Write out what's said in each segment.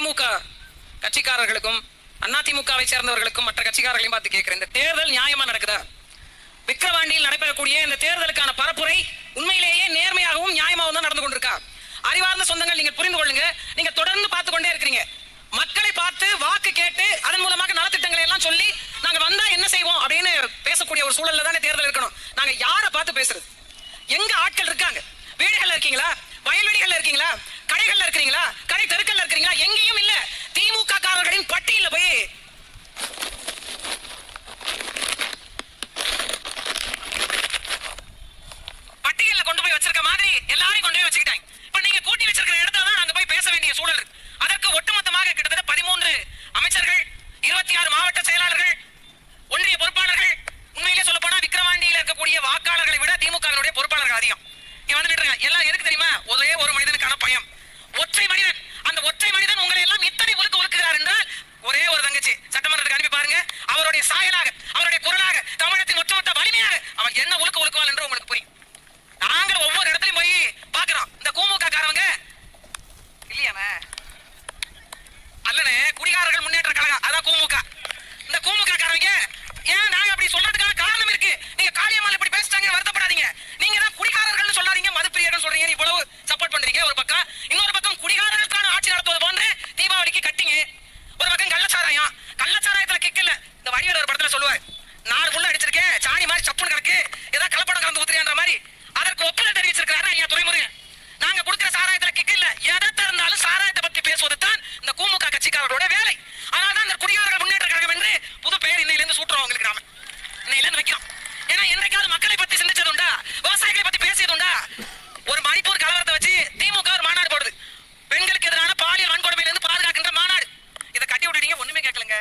திமுக கட்சிக்காரர்களுக்கும் அதிமுகவை சேர்ந்தவர்களுக்கும் மற்ற கட்சிக்காரர்களையும் பார்த்து கேட்கிறேன், இந்த தேர்தல் நியாயமா நடக்குதா? விக்கிரவாண்டியில் நடைபெறக்கூடிய இந்த தேர்தலுக்கான பரப்புரை உண்மையிலேயே நேர்மையாகவும் நியாயமாகவும் தான் நடந்து கொண்டிருக்கா? அறிவார்ந்த சொந்தங்கள், நீங்கள் புரிந்து கொள்ளுங்க. நீங்க தொடர்ந்து பார்த்து கொண்டே இருக்கிறீங்க. மக்களை பார்த்து வாக்கு கேட்டு அதன் மூலமாக நலத்திட்டங்களை எல்லாம் சொல்லி நாங்க வந்தா என்ன செய்வோம் அப்படின்னு பேசக்கூடிய ஒரு சூழல்ல தானே தேர்தல் இருக்கணும். நாங்க யாரை பார்த்து பேசுறது? எங்க ஆட்கள் இருக்காங்க? வீடுகள்ல இருக்கீங்களா? வயல்வெளிகள்ல இருக்கீங்களா? கடைகள்ல இருக்கிறீங்களா? கடை தெருக்கள்ல இருக்கிறீங்களா? எங்கேயும் இல்ல. திமுக காரர்களின் பட்டியல போய் பட்டியல்ல கொண்டு போய் வச்சிருக்க மாதிரி எல்லாரையும் கொண்டு போய் வச்சுக்கிட்டாங்க. இப்ப நீங்க கூட்டி வச்சிருக்கிற இடத்துல தான் நாங்க போய் பேச வேண்டிய சூழல் இருக்கு. அதற்கு ஒட்டுமொத்தமாக கிட்டத்தட்ட 13 அமைச்சர்கள், 26 மாவட்ட செயலாளர்கள், ஒன்றிய பொறுப்பாளர்கள், உண்மையிலே சொல்ல போனா விக்கிரவாண்டியில் இருக்கக்கூடிய வாக்காளர்களை விட திமுகவினுடைய பொறுப்பாளர்கள் அதிகம். இங்க வந்துட்டு இருக்காங்க. எல்லாம் எதுக்கு தெரியுமா? ஒரே ஒரு மனிதனுக்கான பயம். ஒற்றை மனிதன். அந்த ஒற்றை மனிதன் உங்களை எல்லாம் இத்தனை உருக்குகிறார் என்றால் ஒரே ஒரு தங்கச்சி சட்டமன்றத்துக்கு அனுப்பி பாருங்க. அவருடைய சாயலாக, அவருடைய குரலாக, தமிழகத்தின் ஒட்டுமொத்த வலிமையாக அவன் என்ன உருக்குவாள் என்று உங்களுக்கு புரியும். நாங்கள் ஒவ்வொரு இடத்துலயும் போய் பாக்குறோம். இந்த கூமுக காரவங்க இல்லையானே அல்லனே குடிகாரர்கள் முன்னேற்ற கழகம், அதான் கூமுக. இந்த கூமுக காரவங்க ஏன் நாங்க அப்படி சொல்றதுக்கான காரணம் இருக்கு. நீங்க காளியம்மாள் இப்படி பேசிட்டாங்க, வருத்தப்படாதீங்க. நீங்க தான் குடிகாரர்கள் சொல்லாதீங்க, மதுப்பிரியர்கள் சொல்றீங்க. இவ்வளவு சப்போர்ட் பண்றீங்க ஒரு பக்கம். இன்னொரு பக்கம் குடிகாரர்களுக்கான ஆட்சி நடத்துவது போன்று தீபாவளிக்கு கட்டிங்க. ஒரு பக்கம் கள்ளச்சாராயம். கள்ளச்சாராயத்துல கிக் இல்ல. இந்த வடிவேலு ஒரு படத்துல சொல்லுவார், நாலு புள்ள அடிச்சிருக்கேன், சாணி மாதிரி சப்புன்னு கிடக்கு, ஏதாவது கலப்படம் கலந்து ஊத்துறியான்ற மாதிரி. அதற்கு ஒப்புதல் தெரிவிச்சிருக்கிறாரு ஐயா துரைமுருகன். நாங்க கொடுக்கிற சாராயத்துல கிக் இல்ல. எதை இருந்தாலும் சாராயத்தை பத்தி பேசுவது தான் இந்த கூமுக கட்சிக்காரர்களோட வேலை. அதனால்தான் இந்த குடிகாரர்கள் முன்னேற்ற கழகம் என்று புது பெயர் இன்னையில இருந்து சூட்டுறோம். உங்களுக்கு நாம இன்னையில இருந்து வைக்கிறோம். ஏன்னா என்றைக்காவது மக்களை பத்தி சிந்திச்சது உண்டா? விவசாயிகளை பத்தி பேசியது உண்டா? ஒரு மணிப்பூர் கலவரத்தை வச்சு திமுக ஒரு மாநாடு போடுது. பெண்களுக்கு எதிரான பாலியல் வன்கொடுமையில இருந்து பாதுகாக்கின்ற மாநாடு. இதை கட்டி விட்டுட்டீங்க, ஒண்ணுமே கேட்கலங்க.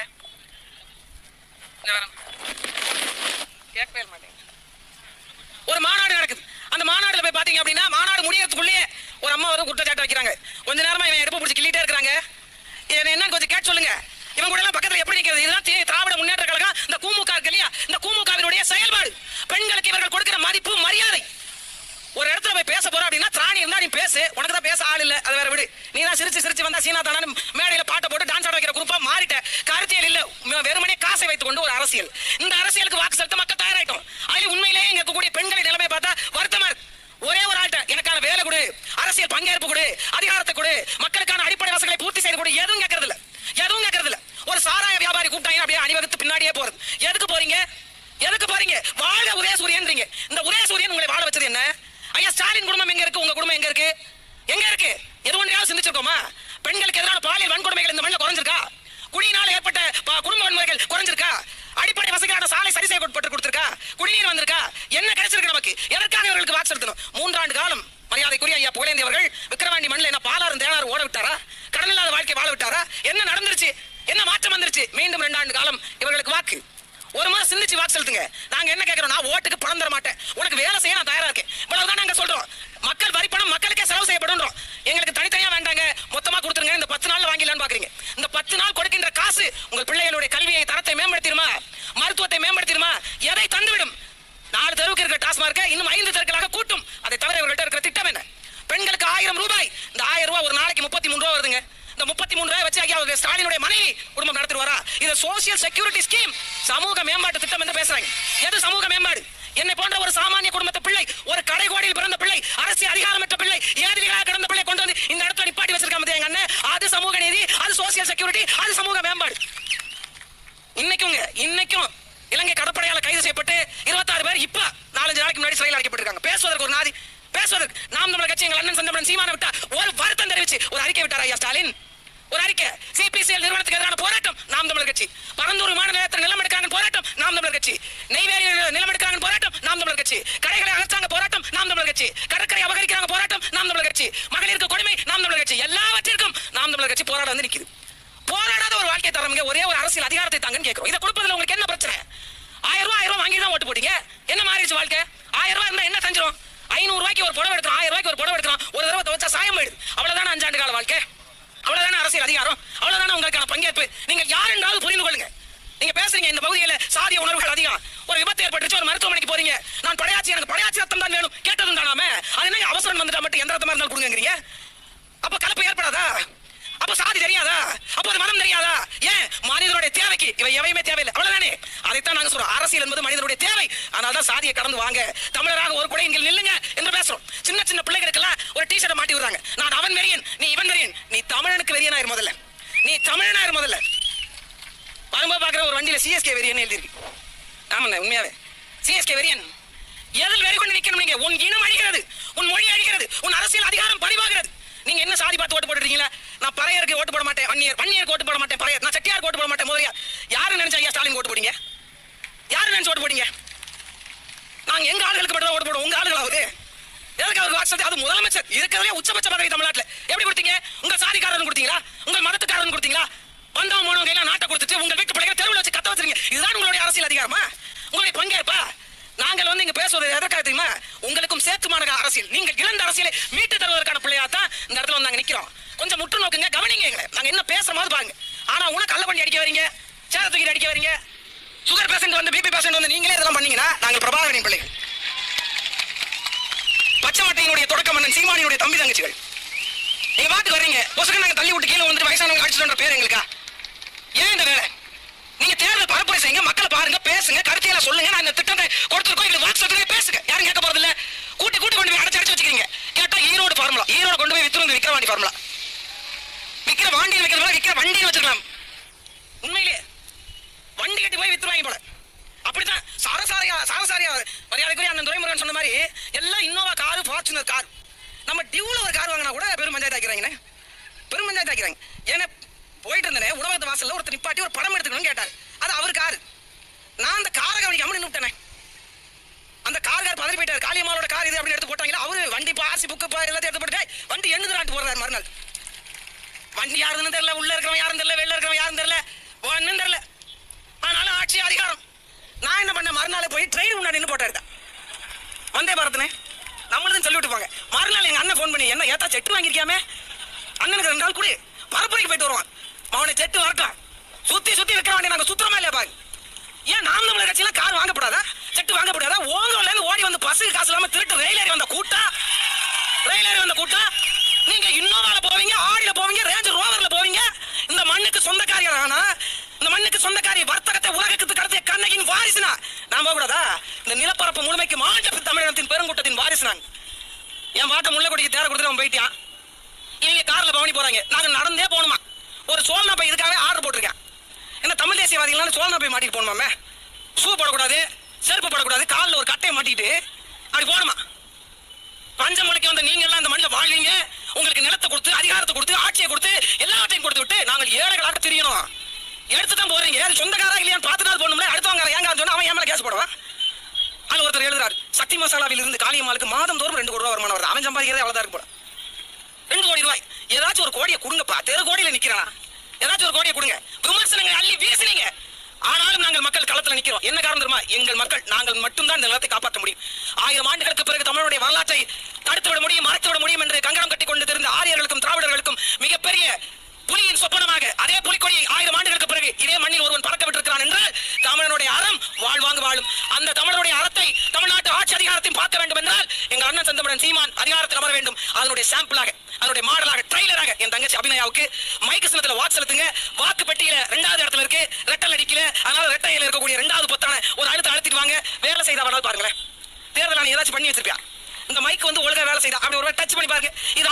கேட்கவே மாட்டேங்க. ஒரு மாநாடு நடக்குது. அந்த மாநாடுல போய் பாத்தீங்க அப்படின்னா மாநாடு முடியறதுக்குள்ளே ஒரு அம்மா ஒரு குற்றச்சாட்டு வைக்கிறாங்க. கொஞ்ச நேரமா இவன் எடுப்பு பிடிச்சி கிள்ளிட்டே இருக்காங்க. என்ன கொஞ்சம் கேட்டு சொல்லுங்க. இவங்க கூட எல்லாம் பக்கத்துல எப்படி நிக்கிறது? இதுதான் திராவிட முன்னேற்ற கழகம். இந்த கூமுக இருக்கு இல்லையா, இந்த கூமுகவினுடைய செயல்பாடு, பெண்களுக்கு இவர்கள் கொடுக்கிற மதிப்பு, மரியாதை. ஒரு இடத்துல போய் பேச போற அப்படின்னா திராணி இருந்தா நீ பேசு. உனக்கு தான் பேச ஆள் இல்ல, அது வேற விடு. நீ தான் சிரிச்சு வந்தா சீனா தானு மேடையில பாட்டை போட்டு டான்ஸ் ஆட வைக்கிற குரூப்பா மாறிட்ட. கருத்தியல் இல்ல, வெறுமனே காசை வைத்துக் கொண்டு ஒரு அரசியல். இந்த அரசியலுக்கு வாக்கு செலுத்த மக்கள் தயாராயிட்டோம். அதுல உண்மையிலேயே இங்க இருக்கக்கூடிய பெண்களின் நிலைமை பார்த்தா வருத்தமா இருக்கு. ஒரே ஒரு ஆள்கிட்ட எனக்கான வேலை கொடு, அரசியல் பங்கேற்பு கொடு, அதிகாரத்தை கொடு, மக்களுக்கான அடிப்படை வசதிகளை பூர்த்தி செய்து கொடு, எதுவும் கேட்கறது இல்ல. எதுவும் கேட்கறது இல்ல. ஒரு சாராய வியாபாரி கூப்பிட்டாங்க, அப்படியே அணிவகுத்து பின்னாடியே போறது. எதுக்கு போறீங்க? எதுக்கு போறீங்க? வாழ உதயசூரியன்றீங்க. இந்த உதயசூரியன் உங்களை வாழ வச்சது என்ன? ஐயா ஸ்டாலின் குடும்பம் எங்க இருக்கு? உங்க குடும்பம் எங்க இருக்கு? எங்க இருக்கு? எது ஒன்றையாவது சிந்திச்சிருக்கோமா? பெண்களுக்கு எதிரான பாலியல் வன்கொடுமைகள் இந்த மண்ணில் குறைஞ்சிருக்கா? குடியினால் ஏற்பட்ட குடும்ப வன்முறைகள் குறைஞ்சிருக்கா? அடிப்படை வசதிகளான சாலை சரி செய்யப்பட்டு கொடுத்திருக்கா? குடிநீர் வந்திருக்கா? என்ன கிடைச்சிருக்கு நமக்கு? எதற்காக இவர்களுக்கு வாக்கு செலுத்தணும்? 3 ஆண்டு காலம் மரியாதைக்குரிய ஐயா புகழேந்தி அவர்கள் விக்கிரவாண்டி மண்ணில் என்ன பாலாறும் தேனாரும் ஓட விட்டாரா? கடன் இல்லாத வாழ்க்கை வாழ விட்டாரா? என்ன நடந்துருச்சு? என்ன மாற்றம் வந்துருச்சு? மீண்டும் 2 ஆண்டு காலம் இவர்களுக்கு வாக்கு. ஒரு முறை சிந்திச்சு வாக்கு செலுத்துங்க. நாங்க என்ன கேட்கிறோம்? நான் ஓட்டுக்கு பணம் தர மாட்டேன், உனக்கு வேலை செய்ய நான் தயாரா இருக்கேன். இவ்வளவுதான் நாங்க சொல்றோம். மக்கள் வரி பணம் மக்களுக்கே செலவு செய்யப்படும். எங்களுக்கு தனித்தனியா வேண்டாங்க, மொத்தமா கொடுத்துருங்க. இந்த 10 நாள் வாங்கிடலான்னு பாக்குறீங்க. இந்த 10 நாள் கொடுக்கின்ற காசு உங்கள் பிள்ளைகளுடைய கல்வியை தரத்தை மேம்படுத்திடுமா? மருத்துவத்தை மேம்படுத்திடுமா? எதை தந்துவிடும்? 4 தெருவுக்கு இருக்கிற டாஸ்மார்க்க இன்னும் 5 தெருக்களாக கூட்டும். அதை தவிர இவர்கள்ட்ட இருக்கிற திட்டம் என்ன? பெண்களுக்கு 1000 ரூபாய். இந்த 1000 ரூபாய் ஒரு நாளைக்கு 33 ரூபாய் வருதுங்க. இந்த 33 ரூபாய் வச்சு ஐயா ஸ்டாலினுடைய மனைவி குடும்பம் நடத்திடுவாரா? இது சோசியல் செக்யூரிட்டி ஸ்கீம், சமூக மேம்பாட்டு திட்டம் என்று பேசுறாங்க. எது சமூக மேம்பாடு? என்னை போன்ற ஒரு சாமானிய குடும்பத்து பிள்ளை, ஒரு கடைகோடியில் பிறந்த பிள்ளை, அரசியல் அதிகாரமற்ற பிள்ளை, ஏதிரிகளாக கிடந்த பிள்ளை கொண்டு வந்து இந்த இடத்துல நிப்பாட்டி வச்சிருக்காங்க எங்க அண்ணன். அது சமூக நீதி, அது சோசியல் செக்யூரிட்டி, அது சமூக மேம்பாடு. இன்னைக்கும் இலங்கை கடற்படையால கைது செய்யப்பட்டு 26 பேர் இப்ப 4-5 நாளைக்கு முன்னாடி சிறையில் அடைக்கப்பட்டிருக்காங்க. பேசுவதற்கு ஒரு நாதி, பேசுவதற்கு நாம் தமிழர் கட்சி எங்கள் அண்ணன் செந்தமிழன் சீமானை விட்டா ஒரு வருத்தம் தெரிவிச்சு ஒரு அறிக்கை விட்டார் ஐயா ஸ்டாலின். ஒரு அறிக்கை. சிபிசிஎல் நிறுவனத்துக்கு எதிரான போராட்டம் நாம் தமிழர் கட்சி. பரந்தூர் விமான நிலையத்தில் நிலம் எடுக்கிறாங்க போராட்டம் நாம் தமிழர் கட்சி. நெய்வேலி நிலம் எடுக்கிறாங்க போராட்டம் நாம் தமிழர் கட்சி. கடைகளை அகற்றாங்க போராட்டம் நாம் தமிழர் கட்சி. கடற்கரை அபகரிக்கிறாங்க போராட்டம் நாம் தமிழர் கட்சி. மகளிருக்கு கொடுமை நாம் தமிழர் கட்சி. எல்லாவற்றிற்கும் நாம் தமிழர் கட்சி போராட வந்து நிக்குது. போராடாத ஒரு வாழ்க்கை தரவங்க, ஒரே ஒரு அரசியல் அதிகாரத்தை தாங்கன்னு கேட்கிறோம். இதை கொடுப்பதில் உங்களுக்கு என்ன பிரச்சனை? 1000 ரூபாய் வாங்கி தான் ஓட்டு போட்டீங்க. என்ன மாறிடுச்சு வாழ்க்கை? 1000 ரூபாய் இருந்தா என்ன செஞ்சிடும்? 500 ரூபாய்க்கு ஒரு புடவை எடுக்கிறோம், 1000 ரூபாய்க்கு ஒரு புடவை எடுக்கிறோம், ஒரு தடவை துவைச்சா சாயம் போயிடுது. அவ்வளவுதானே 5 ஆண்டு கால வாழ்க்கை? அவ்வளவுதானே அரசியல் அதிகாரம்? அவ்வளவுதானே உங்களுக்கான பங்கேற்பு? நீங்க யார் என்றாலும் புரிந்து கொள்ளுங்க. நீங்க பேசுறீங்க இந்த பகுதியில சாதிய உணர்வுகள் அதிகம். ஒரு விபத்து ஏற்பட்டுச்சு, ஒரு மருத்துவமனைக்கு போறீங்க. நான் படையாச்சி, எனக்கு படையாச்சி ரத்தம் தான் வேணும் கேட்டதும் தானாமே. அது என்ன அவசரம் வந்துட்டா மட்டும் எந்த ரத்தமா இருந்தாலும் கொடுங்கறீங்க? அப்ப கலப்பு ஏற்படாதா? அப்ப சாதி தெரியாதா? நமது மதம் தெரியாதா? ஏன்? மனிதனுடைய தேவைக்கு இவை எவையுமே தேவையில்லை, அவ்வளவுதானே. அதைத்தான் நாங்க சொல்றோம். அரசியல் என்பது மனிதனுடைய தேவை. அதனால்தான் சாதியை கடந்து வாங்க, தமிழராக ஒரு கூட இங்கே நில்லுங்க என்று பேசுறோம். சின்ன சின்ன பிள்ளைகளுக்கெல்லாம் ஒரு டிஷர்ட்டை மாட்டி விடுறாங்க. நான் அவன் வெறியன், நீ இவன் வெறியன். நீ தமிழனுக்கு வெறியனாயிரு முதல்ல, நீ தமிழனாயிரு முதல்ல. வரும்போது பாக்குற ஒரு வண்டியில சிஎஸ்கே வெறியன் எழுதிருக்கு. ஆமாண்ணே, உண்மையாவே சிஎஸ்கே வெறியன். எதில் வெறி கொண்டு நிக்கணும் நீங்க? உன் இனம் அழிகிறது, உன் மொழி அழிகிறது, உன் அரசியல் அதிகாரம் பறிவாகிறது. நீங்க என்ன சாதி பார்த்து ஓட்டு போட்டுறீங்களா? நான் பறையருக்கு ஓட்டு போட மாட்டேன், வன்னியருக்கு ஓட்டு போட மாட்டேன், பறையர். நான் செட்டியாருக்கு ஓட்டு போட மாட்டேன், முதலியார். யாரு நினைச்சா ஐயா ஸ்டாலின் ஓட்டு போடுங்க? யாரு நினைச்சு ஓட்டு போடுங்க? நாங்க எங்க ஆளுகளுக்கு மட்டும் ஓட்டு போடுவோம், உங்க ஆளுகளாவது எதுக்கு அவருக்கு வாட்ஸ்அப்? அது முதலமைச்சர் இருக்கிறதே உச்சபட்ச பதவி தமிழ்நாட்டில். எப்படி கொடுத்தீங்க? உங்க சாதிக்காரன் கொடுத்தீங்களா? உங்க மதத்துக்காரன் கொடுத்தீங்களா? வந்தவங்க போனவங்க எல்லாம் நாட்டை கொடுத்துட்டு உங்க வீட்டு பிள்ளைங்க தெருவில் வச்சு கத்த வச்சிருங்க. இதுதான் உங்களுடைய அரசியல் அதிகாரமா? உங்களுடைய பங்கேற்பா? நாங்கள் இங்க பேசுவது எதற்காக தெரியுமா? உங்களுக்கும் சேர்த்துமான அரசியல், நீங்கள் இழந்த அரசியலை மீட்டு தருவதற்கான பிள்ளையா தான் இந்த இடத்துல நாங்க நிக்கிறோம். கொஞ்சம் முற்று நோக்குங்க, கவனிங்க எங்களை. நாங்க என்ன பேசுறோம் பாருங்க. ஆனா உனக்கு கள்ள பண்ணி அடிக்க வரீங்க, சேர தூக்கி அடிக்க வரீங்க, சுகர் பேஷண்ட் வந்து பிபி பேஷண்ட் வந்து நீங்களே இதெல்லாம் பண்ணீங்கன்னா நாங்கள் பிரபாகரனின் பிள்ளைகள், பச்சைமட்டையினுடைய தொடக்க மன்னன் சீமானியுடைய தம்பி தங்கச்சிகள். நீங்க பாட்டுக்கு வர்றீங்க, பொசுக்கு நாங்க தள்ளி விட்டு கீழே வந்துட்டு வயசானவங்க அடிச்சுட்டு பேர் எங்களுக்கா? ஏன் இந்த வேலை? நீங்க தேர்தல் பரப்புரை செய்யுங்க, மக்களை பாருங்க, பேசுங்க, கருத்தியல சொல்லுங்க. நான் இந்த திட்டத்தை கொடுத்துருக்கோம், எங்களுக்கு வாட்ஸ்அப்ல பேசுங்க. யாரும் கேட்க போறது இல்ல. கூட்டி கொண்டு போய் அடைச்சு வச்சுக்கிறீங்க. கேட்டா ஈரோடு ஃபார்முலா, ஈரோடு கொண்டு போய் வித்துருங்க. விக்கிரவாண்டி ஃபார்முலா, விக்கிற வாண்டியில் வைக்கிறதா, விக்கிற வண்டியில் வச்சுக்கலாம். உண்மையிலே வண்டி கட்டி போய் வித்துருவாங்க போல. அப்படித்தான் சாரசாரியா மரியாதைக்குரிய அண்ணன் துரைமுருகன் சொன்ன மாதிரி எல்லாம் இன்னோவா காரு, ஃபார்ச்சுனர் கார். நம்ம டியூல ஒரு கார் வாங்கினா கூட பெரும் பஞ்சாயத்து ஆக்கிறாங்க, பெரும் பஞ்சாயத்து ஆக்கிறாங்க. ஏன்னா போயிட்டு இருந்தேன், உணவகத்து வாசல்ல ஒருத்தர் நிப்பாட்டி ஒரு படம் எடுத்துக்கணும்னு கேட்டார். அது அவர் காரு. நான் அந்த காரை கவனிக்காம நின்னுட்டேனே. அந்த கார் பதறி போயிட்டார். காளியம்மாளோட கார் இது அப்படின்னு எடுத்து போட்டாங்களா? அவரு வண்டி பாசி புக்கு எல்லாத்தையும் எடுத்து போட்டு வண்டி எண்ணுறாட்டு போடுறாரு. மறுநாள் வண்டி யாருன்னு தெரியல, உள்ள இருக்கிறவன் யாரும் தெரியல, வெளில இருக்கிறவன் யாரும் தெரியல, ஒன்னும் தெரியல. ஆனாலும் ஆட்சி அதிகாரம். நான் என்ன பண்ண, மறுநாள் போய் ட்ரெயின் முன்னாடி நின்று போட்டா எடுத்தேன். வந்தே பாரத்னே நம்மளும் சொல்லி விட்டுப்பாங்க. மறுநாள் எங்க அண்ணன் போன் பண்ணி, என்ன ஏத்தா செட்டு வாங்கிருக்காமே, அண்ணனுக்கு 2 நாள் கூட பரப்புரைக்கு போயிட்டு வருவான். அவனை செட்டு வரட்டும், சுத்தி வைக்கிற வண்டி நாங்க சுத்தமா இல்லையா பாங்க. ஏன் நாம் தமிழர் கட்சியெல்லாம் கார் வாங்கப்படாதா, செட்டு வாங்கப்படாதா? ஓங்கோல இருந்து ஓடி வந்து பஸ்ஸுக்கு காசு இல்லாம திருட்டு ரயில் ஏறி வந்த கூட்டம், நீங்க இன்னோவால போவீங்க, ஆடியில போவீங்க, ரேஞ்சர் ரோவர்ல போவீங்க. இந்த மண்ணுக்கு சொந்தக்காரியா? ஆனா இந்த மண்ணுக்கு சொந்தக்காரி, வர்த்தகத்தை உலகத்துக்கு கடத்திய கண்ணகியின் வாரிசுனா நான் போகக்கூடாதா? இந்த நிலப்பரப்பு முழுமைக்கு மாண்ட தமிழகத்தின் பெருங்கூட்டத்தின் வாரிசு நான். என் பாட்டை முள்ளக்குடிக்கு தேர கொடுத்துட்டு அவன் போயிட்டான். இவங்க கார்ல பவனி போறாங்க, நாங்க நடந்தே போகணுமா? ஒரு சோழனா பை இதுக்காக ஆர்டர் போட்டிருக்கேன். என்ன தமிழ் தேசியவாதிகளால சோழனா பை மாட்டிட்டு போகணுமாமே? ஷூ போடக்கூடாது, செருப்பு போடக்கூடாது, காலில் ஒரு கட்டையை மாட்டிட்டு அப்படி போகணுமா? பஞ்சமொழிக்கு வந்த நீங்க எல்லாம் இந்த மண்ணில் வாழ்வீங்க. உங்களுக்கு நிலத்தை கொடுத்து, அதிகாரத்தை கொடுத்து, ஆட்சியை கொடுத்து, எல்லாத்தையும் கொடுத்து விட்டு நாங்கள் ஏழைகளாக தெரியணும். எடுத்துதான் போறீங்க. அது சொந்தக்காரா இல்லையான்னு பார்த்துதான் போகணும்ல. அடுத்தவங்க ஏங்க சொன்னா அவன் ஏன் மேல கேஸ் போடுவான்? அது ஒருத்தர் எழுதுறாரு, சக்தி மசாலாவில் இருந்து காளியம்மாளுக்கு மாதம் தோறும் 2 கோடி ரூபாய் வருமானம் வருது. அவன் சம்பாதிக்கிறதே அவ்வளவுதான் இருக்கு போல. 2 கோடி ரூபாய். ஏதாச்சும் ஒரு கோடியை கொடுங்கப்பா. தெரு கோடியில நிக்கிறான், ஏதாச்சும் ஒரு கோடியை கொடுங்க. விமர்சனங்கள் அள்ளி வீசினீங்க. ஆனாலும் நாங்கள் மக்கள் களத்தில் நிற்கிறோம். என்ன காரணம் தெரியுமா? எங்கள் மக்கள், நாங்கள் மட்டும்தான் இந்த நிலத்தை காப்பாற்ற முடியும். 1000 ஆண்டுகளுக்கு பிறகு தமிழுடைய வரலாற்றை தடுத்துவிட முடியும், மறைத்துவிட முடியும் என்று கங்கணம் கட்டி கொண்டு தெரிந்த ஆரியர்களுக்கும் திராவிடர்களுக்கும் மிகப்பெரிய புலியின் சொப்பனமாக அதே புலிக்கொடியை 1000 ஆண்டுகளுக்கு பிறகு இதே மண்ணில் ஒருவன் பறக்க விட்டிருக்கிறான் என்றால் தமிழனுடைய அறம் வாழ்வாங்க வாழும். அந்த தமிழனுடைய அறத்தை, தமிழ்நாட்டு ஆட்சி அதிகாரத்தையும் பார்க்க வேண்டும் என்றால் எங்க அண்ணன் செந்தமிழன் சீமான் அதிகாரத்தில் அமர வேண்டும். அதனுடைய சாம்பிளாக, அதனுடைய மாடலாக, ட்ரைலராக என் தங்கச்சி அபிநயாவுக்கு மைக்கு சின்னத்துல வாக்கு செலுத்துங்க. வாக்கு பெட்டியில 2வது இடத்துல இருக்கு, ரெட்டல் அடிக்கல. அதனால ரெட்டையில இருக்கக்கூடிய 2வது பொத்தான ஒரு அழுத்திட்டு வாங்க. வேலை செய்தா வரலாறு பாருங்களேன். தேர்தல் ஏதாச்சும் பண்ணி வச்சிருப்பியா? இந்த மைக் வந்து ஒழுங்கா வேலை செய்தா அப்படி ஒரு டச் பண்ணி பாருங்க. இது